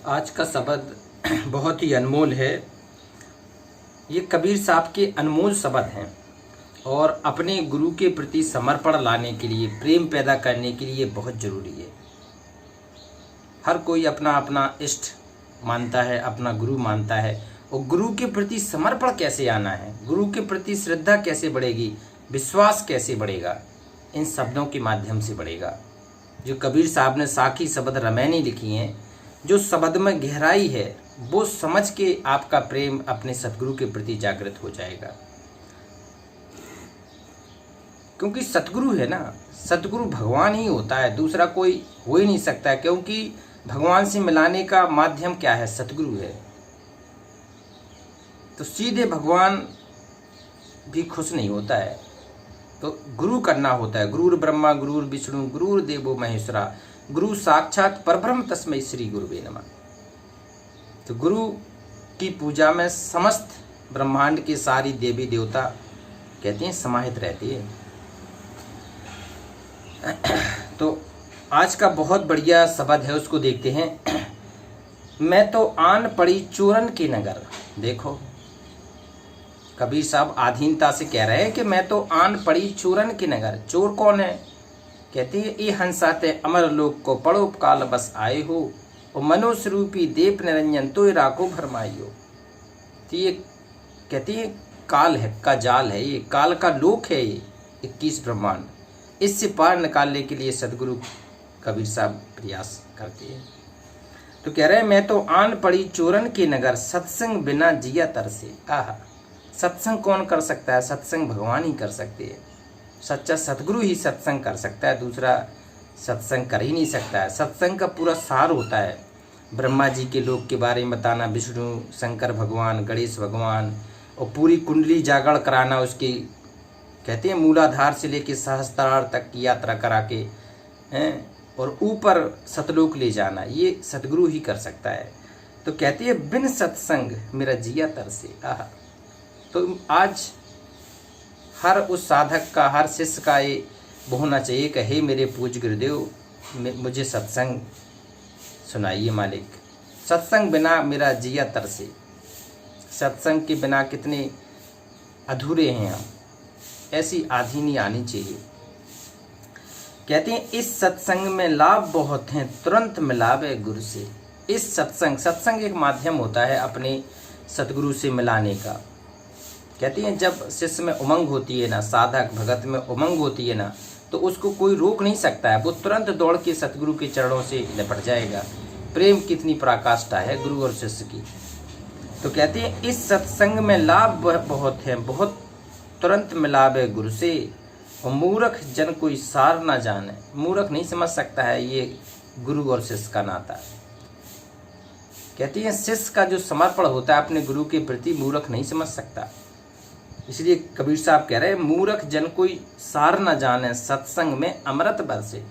आज का शब्द बहुत ही अनमोल है। ये कबीर साहब के अनमोल शब्द हैं और अपने गुरु के प्रति समर्पण लाने के लिए, प्रेम पैदा करने के लिए बहुत ज़रूरी है। हर कोई अपना अपना इष्ट मानता है, अपना गुरु मानता है, और गुरु के प्रति समर्पण कैसे आना है, गुरु के प्रति श्रद्धा कैसे बढ़ेगी, विश्वास कैसे बढ़ेगा, इन शब्दों के माध्यम से बढ़ेगा। जो कबीर साहब ने साखी शब्द रमैनी लिखी हैं, जो शब्द में गहराई है, वो समझ के आपका प्रेम अपने सतगुरु के प्रति जागृत हो जाएगा। क्योंकि सतगुरु है ना, सतगुरु भगवान ही होता है, दूसरा कोई हो ही नहीं सकता है। क्योंकि भगवान से मिलाने का माध्यम क्या है? सतगुरु है। तो सीधे भगवान भी खुश नहीं होता है, तो गुरु करना होता है। गुरुर ब्रह्मा गुरुर विष्णु गुरुर देवो महेश्वरा, गुरु साक्षात परब्रह्म तस्मै श्री गुरुवे नमः। तो गुरु की पूजा में समस्त ब्रह्मांड के सारी देवी देवता कहते हैं समाहित रहती है। तो आज का बहुत बढ़िया शब्द है, उसको देखते हैं। मैं तो आन पड़ी चोरन के नगर। देखो, कबीर साहब आधीनता से कह रहे हैं कि मैं तो आन पड़ी चोरन के नगर। चोर कौन है? कहते हैं ये हंसाते अमर लोक को पड़ो काल बस आए हो, और मनुष्य रूपी देव निरंजन तो राखो भरमाइयो। तो ये कहते हैं काल है का जाल है, ये काल का लोक है, ये 21 ब्रह्मांड। इससे पार निकालने के लिए सदगुरु कबीर साहब प्रयास करते हैं। तो कह रहे हैं मैं तो आन पड़ी चोरन के नगर, सत्संग बिना जिया तरसे। आह, सत्संग कौन कर सकता है? सत्संग भगवान ही कर सकते हैं। सच्चा सतगुरु ही सत्संग कर सकता है, दूसरा सत्संग कर ही नहीं सकता है। सत्संग का पूरा सार होता है ब्रह्मा जी के लोक के बारे में बताना, विष्णु शंकर भगवान, गणेश भगवान, और पूरी कुंडली जागरण कराना, उसकी कहते हैं मूलाधार से लेके सहस्त्रार तक की यात्रा करा के हैं, और ऊपर सतलोक ले जाना, ये सतगुरु ही कर सकता है। तो कहते हैं बिन सत्संग मेरा जिया तरसे। आह, तो आज हर उस साधक का, हर शिष्य का ये होना चाहिए कि हे मेरे पूज्य गुरुदेव, मुझे सत्संग सुनाइए मालिक। सत्संग बिना मेरा जिया तरसे। सत्संग के बिना कितने अधूरे हैं हम, ऐसी आधीनी आनी चाहिए। कहते हैं इस सत्संग में लाभ बहुत हैं, तुरंत मिलावे गुरु से। इस सत्संग एक माध्यम होता है अपने सतगुरु से मिलाने का। कहते हैं जब शिष्य में उमंग होती है ना, साधक भगत में उमंग होती है ना, तो उसको कोई रोक नहीं सकता है, वो तुरंत दौड़ के सतगुरु के चरणों से लिपट जाएगा। प्रेम कितनी पराकाष्ठा है गुरु और शिष्य की। तो कहते हैं इस सत्संग में लाभ बहुत है, बहुत तुरंत मिलावे गुरु से, और मूर्ख जन कोई सार ना जाने। मूर्ख नहीं समझ सकता है ये गुरु और शिष्य का नाता। कहते हैं शिष्य का जो समर्पण होता है अपने गुरु के प्रति, मूर्ख नहीं समझ सकता। इसलिए कबीर साहब कह रहे हैं मूर्ख जन कोई सार न जाने, सत्संग में अमृत बरसे।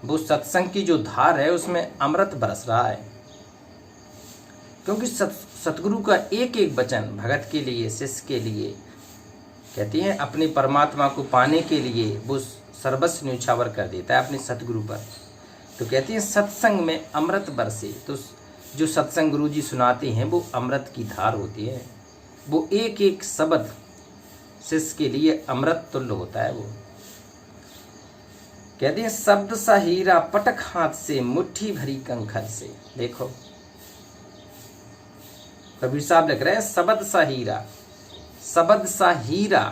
वो सत्संग की जो धार है उसमें अमृत बरस रहा है। क्योंकि सतगुरु का एक एक वचन भगत के लिए, शिष्य के लिए, कहते हैं अपने परमात्मा को पाने के लिए वो सर्वस्व न्यौछावर कर देता है अपने सतगुरु पर। तो कहते हैं सत्संग में अमृत बरसे। तो जो सत्संग गुरु जी सुनाते हैं वो अमृत की धार होती है। वो एक एक शब्द शिष्य के लिए अमृत तुल्य होता है। वो कहते हैं शब्द सा हीरा पटक हाथ से, मुट्ठी भरी कंखर से। देखो कबीर साहब लिख रहे हैं शब्द सा हीरा, शब्द सा हीरा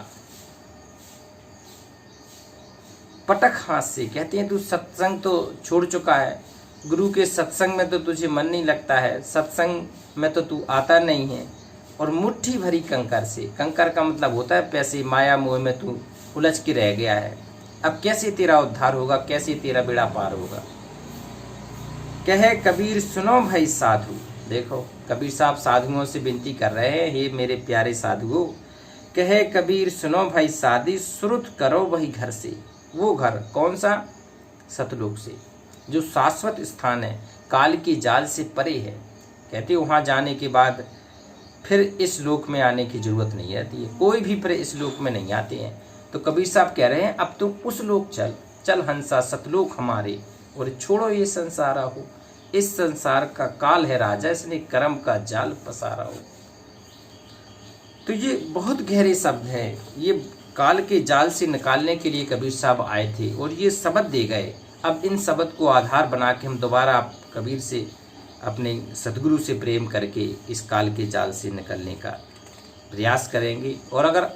पटक हाथ से। कहते हैं तू सत्संग तो छोड़ चुका है, गुरु के सत्संग में तो तुझे मन नहीं लगता है, सत्संग में तो तू आता नहीं है, और मुट्ठी भरी कंकर से। कंकर का मतलब होता है पैसे, माया मोह में तू उलझ के रह गया है। अब कैसे तेरा उद्धार होगा, कैसे तेरा बेड़ा पार होगा? कहे कबीर सुनो भाई साधु। देखो कबीर साहब साधुओं से विनती कर रहे हैं, हे मेरे प्यारे साधुओं, कहे कबीर सुनो भाई साधी, श्रुत करो वही घर से। वो घर कौन सा? सतलोक से, जो शाश्वत स्थान है, काल की जाल से परे है। कहते वहाँ जाने के बाद फिर इस लोक में आने की जरूरत नहीं रहती है, कोई भी फिर इस लोक में नहीं आते हैं। तो कबीर साहब कह रहे हैं अब तुम उस लोक चल, चल हंसा सतलोक हमारे, और छोड़ो ये संसारा हो। इस संसार का काल है राजा, इसने कर्म का जाल पसारा हो। तो ये बहुत गहरे शब्द हैं। ये काल के जाल से निकालने के लिए कबीर साहब आए थे और ये शब्द दे गए। अब इन शब्द को आधार बना के हम दोबारा कबीर से, अपने सतगुरु से प्रेम करके इस काल के जाल से निकलने का प्रयास करेंगे। और अगर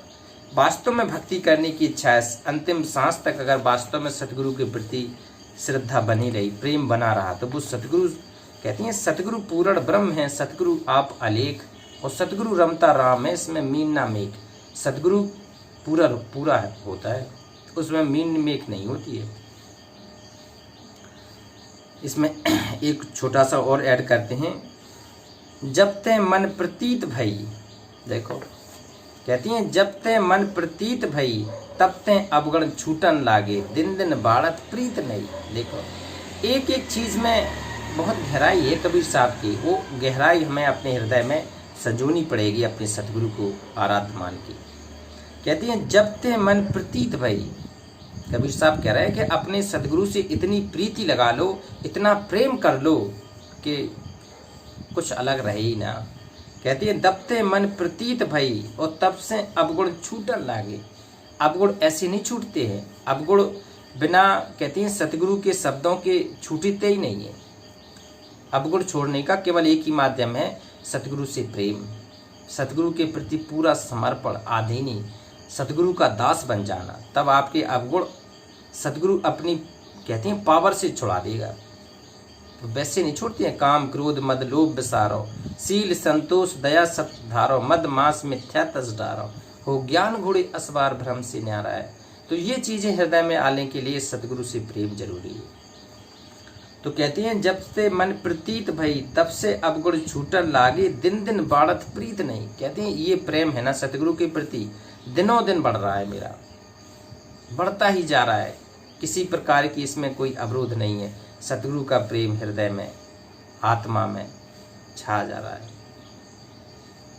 वास्तव में भक्ति करने की इच्छा है, अंतिम सांस तक अगर वास्तव में सतगुरु के प्रति श्रद्धा बनी रही, प्रेम बना रहा, तो वो सतगुरु कहती हैं सतगुरु पूर्ण ब्रह्म है, सतगुरु आप अलेख, और सतगुरु रमता राम है, इसमें मीन ना मेघ। सतगुरु पूरा होता है, उसमें मीन मेघ नहीं होती है। इसमें एक छोटा सा और ऐड करते हैं, जब ते मन प्रतीत भई, देखो कहती हैं जब ते मन प्रतीत भई तब ते अवगुण छूटन लागे, दिन दिन बाढ़त प्रीत नहीं। देखो एक एक चीज़ में बहुत गहराई है कबीर साहब की, वो गहराई हमें अपने हृदय में संजोनी पड़ेगी अपने सतगुरु को आराध्य मान के। कहती हैं जब ते मन प्रतीत भई, कबीर साहब कह रहे हैं कि अपने सतगुरु से इतनी प्रीति लगा लो, इतना प्रेम कर लो कि कुछ अलग रहे ही ना। कहती है दबते मन प्रतीत भई, और तब से अवगुण छूटन लागे। अवगुण ऐसे नहीं छूटते हैं, अवगुण बिना, कहती हैं सतगुरु के शब्दों के छूटते ही नहीं है। अवगुण छोड़ने का केवल एक ही माध्यम है, सतगुरु से प्रेम, सतगुरु के प्रति पूरा समर्पण, आधीनी, सतगुरु का दास बन जाना। तब आपके अवगुण सतगुरु अपनी, कहती हैं पावर से छुड़ा देगा। तो वैसे नहीं छोड़ते हैं, काम क्रोध मद लोभ विसारो, सील संतोष दया सत धारो, मद मास मिथ्या तस डारो, हो ज्ञान घोड़े असवार भ्रम से न्यारा है। तो ये चीज़ें हृदय में आने के लिए सतगुरु से प्रेम जरूरी है। तो कहते हैं जब से मन प्रतीत भई तब से अवगुण छूटन लागे, दिन दिन बाढ़त प्रीत नहीं। कहते हैं ये प्रेम है ना सतगुरु के प्रति, दिनों दिन बढ़ रहा है मेरा, बढ़ता ही जा रहा है, किसी प्रकार की इसमें कोई अवरोध नहीं है। सतगुरु का प्रेम हृदय में, आत्मा में छा जा रहा है।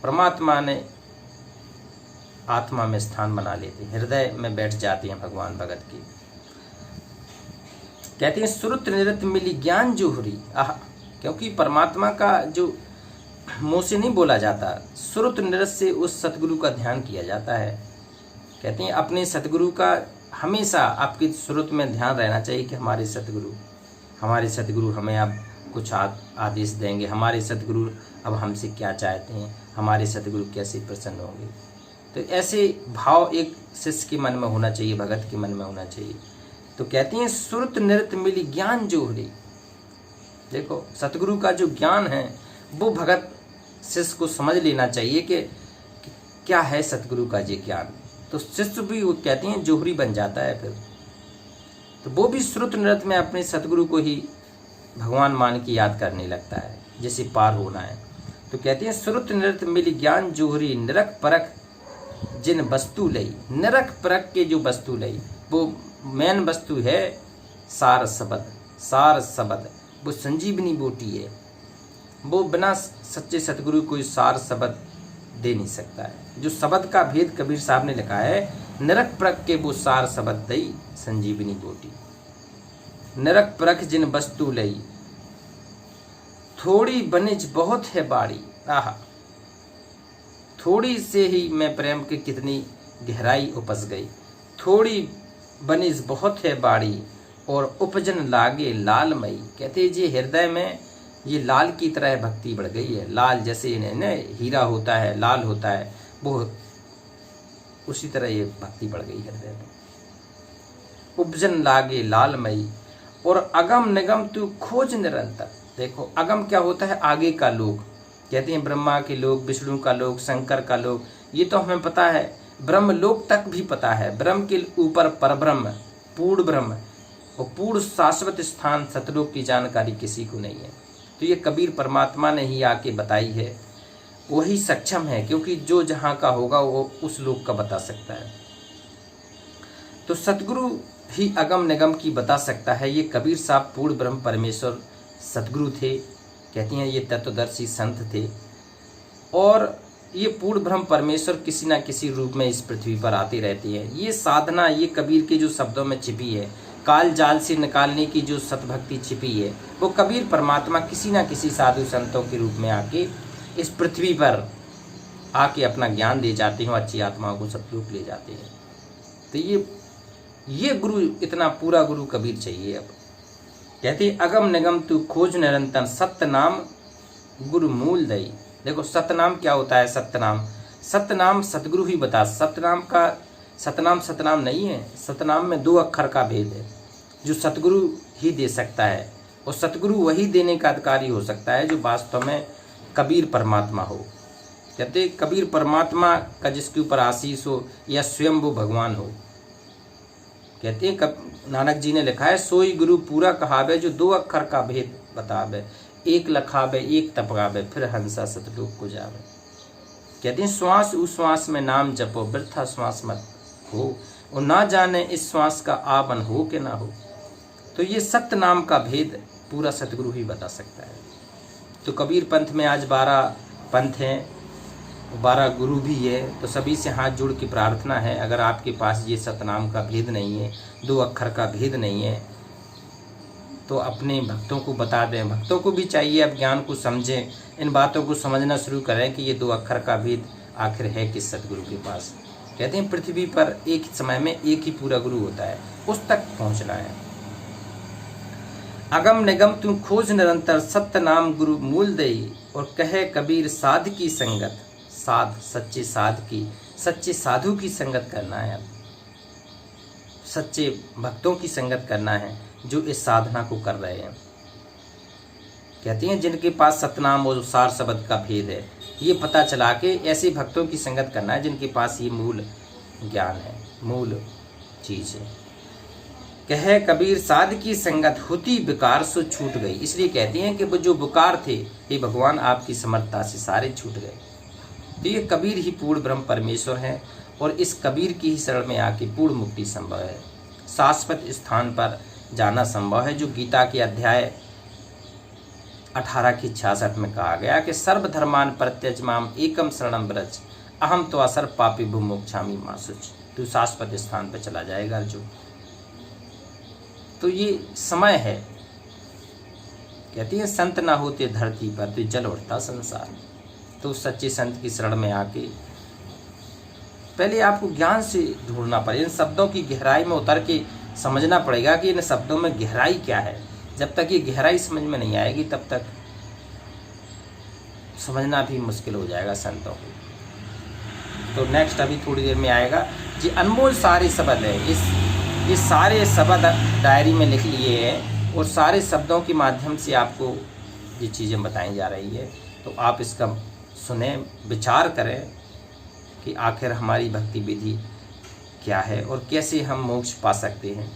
परमात्मा ने आत्मा में स्थान बना लेते, हृदय में बैठ जाते हैं भगवान भगत की। कहते हैं श्रुत निरत मिली ज्ञान जोहरी, आह, क्योंकि परमात्मा का जो मुँह से नहीं बोला जाता, श्रुत निरत से उस सतगुरु का ध्यान किया जाता है। कहते हैं अपने सतगुरु का हमेशा आपके श्रुत में ध्यान रहना चाहिए कि हमारे सतगुरु हमें अब कुछ आदेश देंगे, हमारे सतगुरु अब हमसे क्या चाहते हैं, हमारे सतगुरु कैसे प्रसन्न होंगे। तो ऐसे भाव एक शिष्य के मन में होना चाहिए, भगत के मन में होना चाहिए। तो कहती हैं श्रुत नृत मिली ज्ञान जोहरी। देखो सतगुरु का जो ज्ञान है वो भगत शिष्य को समझ लेना चाहिए कि क्या है सतगुरु का ये ज्ञान। तो शिष्य भी वो कहती हैं जोहरी बन जाता है फिर, तो वो भी श्रुत नृत में अपने सतगुरु को ही भगवान मान के याद करने लगता है, जैसे पार होना है। तो कहती हैं श्रुत नृत मिली ज्ञान जोहरी, निरख परख जिन वस्तु लई। निरख परख के जो वस्तु लई, वो मेन वस्तु है सार शब्द, वो संजीवनी बूटी है। वो बिना सच्चे सतगुरु कोई सार शब्द दे नहीं सकता है। जो शब्द का भेद कबीर साहब ने लिखा है, निरख परख के वो सार शब्द दई संजीवनी बूटी। निरख परख जिन वस्तु लई, थोड़ी बनिज बहुत है बाड़ी। आहा, थोड़ी से ही मैं प्रेम की कितनी गहराई उपज गई। थोड़ी बनिज बहुत है बाड़ी और उपजन लागे लालमयी। कहते जी हृदय में ये लाल की तरह भक्ति बढ़ गई है। लाल जैसे न हीरा होता है, लाल होता है, वो उसी तरह ये भक्ति बढ़ गई हृदय में। उपजन लागे लालमयी और अगम निगम तू खोज निरंतर। देखो अगम क्या होता है, आगे का लोक। कहते हैं ब्रह्मा के लोक, विष्णु का लोक, शंकर का लोक, ये तो हमें पता है। ब्रह्म लोक तक भी पता है। ब्रह्म के ऊपर परब्रह्म, पूर्ण ब्रह्म और पूर्ण शाश्वत स्थान सतलोक की जानकारी किसी को नहीं है। तो ये कबीर परमात्मा ने ही आके बताई है, वही सक्षम है, क्योंकि जो जहाँ का होगा वो उस लोक का बता सकता है। तो सतगुरु ही अगम निगम की बता सकता है। ये कबीर साहब पूर्ण ब्रह्म परमेश्वर सतगुरु थे। कहती हैं ये तत्वदर्शी संत थे और ये पूर्ण ब्रह्म परमेश्वर किसी ना किसी रूप में इस पृथ्वी पर आते रहते हैं। ये साधना ये कबीर के जो शब्दों में छिपी है काल जाल से निकालने की जो सतभक्ति छिपी है, वो कबीर परमात्मा किसी ना किसी साधु संतों के रूप में आके इस पृथ्वी पर आके अपना ज्ञान दे जाते हैं, अच्छी आत्माओं को सतलोक ले जाते हैं। तो ये गुरु, इतना पूरा गुरु कबीर चाहिए। अब कहते अगम निगम तू खोज निरंतर, सत्य नाम गुरु मूल दई। देखो सतनाम क्या होता है? सतनाम सतगुरु ही बता। सतनाम नहीं है। सतनाम में 2 अक्षर का भेद है, जो सतगुरु ही दे सकता है, और सतगुरु वही देने का अधिकारी हो सकता है जो वास्तव में कबीर परमात्मा हो। कहते कबीर परमात्मा का जिसके ऊपर आशीष हो, या स्वयं वो भगवान हो। कहते हैं नानक जी ने लिखा है, सोई गुरु पूरा कहावे, जो 2 अक्षर का भेद बतावे, एक लखावे एक तपगावे, फिर हंसा सतलोक को जावे। कहते हैं श्वास उस श्वास में नाम जपो, वृथा श्वास मत हो, और ना जाने इस श्वास का आवन हो कि ना हो। तो ये सत्य नाम का भेद पूरा सतगुरु ही बता सकता है। तो कबीर पंथ में आज 12 पंथ हैं, 12 गुरु भी है। तो सभी से हाथ जोड़ के प्रार्थना है, अगर आपके पास ये सतनाम का भेद नहीं है, 2 अक्षर का भेद नहीं है, तो अपने भक्तों को बता दें। भक्तों को भी चाहिए अब ज्ञान को समझें, इन बातों को समझना शुरू करें कि ये 2 अक्षर का भेद आखिर है किस सतगुरु के पास। कहते हैं पृथ्वी पर एक समय में एक ही पूरा गुरु होता है, उस तक पहुंचना है। अगम निगम तू खोज निरंतर, सत्य नाम गुरु मूल दई। और कहे कबीर साध की संगत, सच्चे साधु की संगत करना है। सच्चे भक्तों की संगत करना है जो इस साधना को कर रहे हैं। कहते हैं जिनके पास सतनाम और सार शब्द का भेद है, ये पता चला के ऐसे भक्तों की संगत करना है जिनके पास ये मूल ज्ञान है, मूल चीज है। कहे कबीर साध की संगत, होती विकार सो छूट गई। इसलिए कहते हैं कि वो जो विकार थे, हे भगवान आपकी समर्थता से सारे छूट गए। तो ये कबीर ही पूर्ण ब्रह्म परमेश्वर है, और इस कबीर की ही शरण में आके पूर्ण मुक्ति संभव है, शाश्वत स्थान पर जाना संभव है। जो गीता के अध्याय 18 की 66 में कहा गया कि सर्वधर्मान परित्यज माम एकम शरणम व्रज, अहम तो असर पापी विमोक्षामि मा शुच। तू शाश्वत स्थान पर चला जाएगा अर्जुन। तो ये समय है। कहती है संत ना होते धरती पर तो जल उठता संसार। तो सच्चे संत की शरण में आके पहले आपको ज्ञान से ढूंढना पड़ेगा, इन शब्दों की गहराई में उतर के समझना पड़ेगा कि इन शब्दों में गहराई क्या है। जब तक ये गहराई समझ में नहीं आएगी तब तक समझना भी मुश्किल हो जाएगा संतों को। तो नेक्स्ट अभी थोड़ी देर में आएगा जी। अनमोल सारे शब्द है, ये सारे शब्द डायरी में लिख लिए हैं, और सारे शब्दों के माध्यम से आपको ये चीज़ें बताई जा रही है। तो आप इसका सुने, विचार करें कि आखिर हमारी भक्ति विधि क्या है और कैसे हम मोक्ष पा सकते हैं।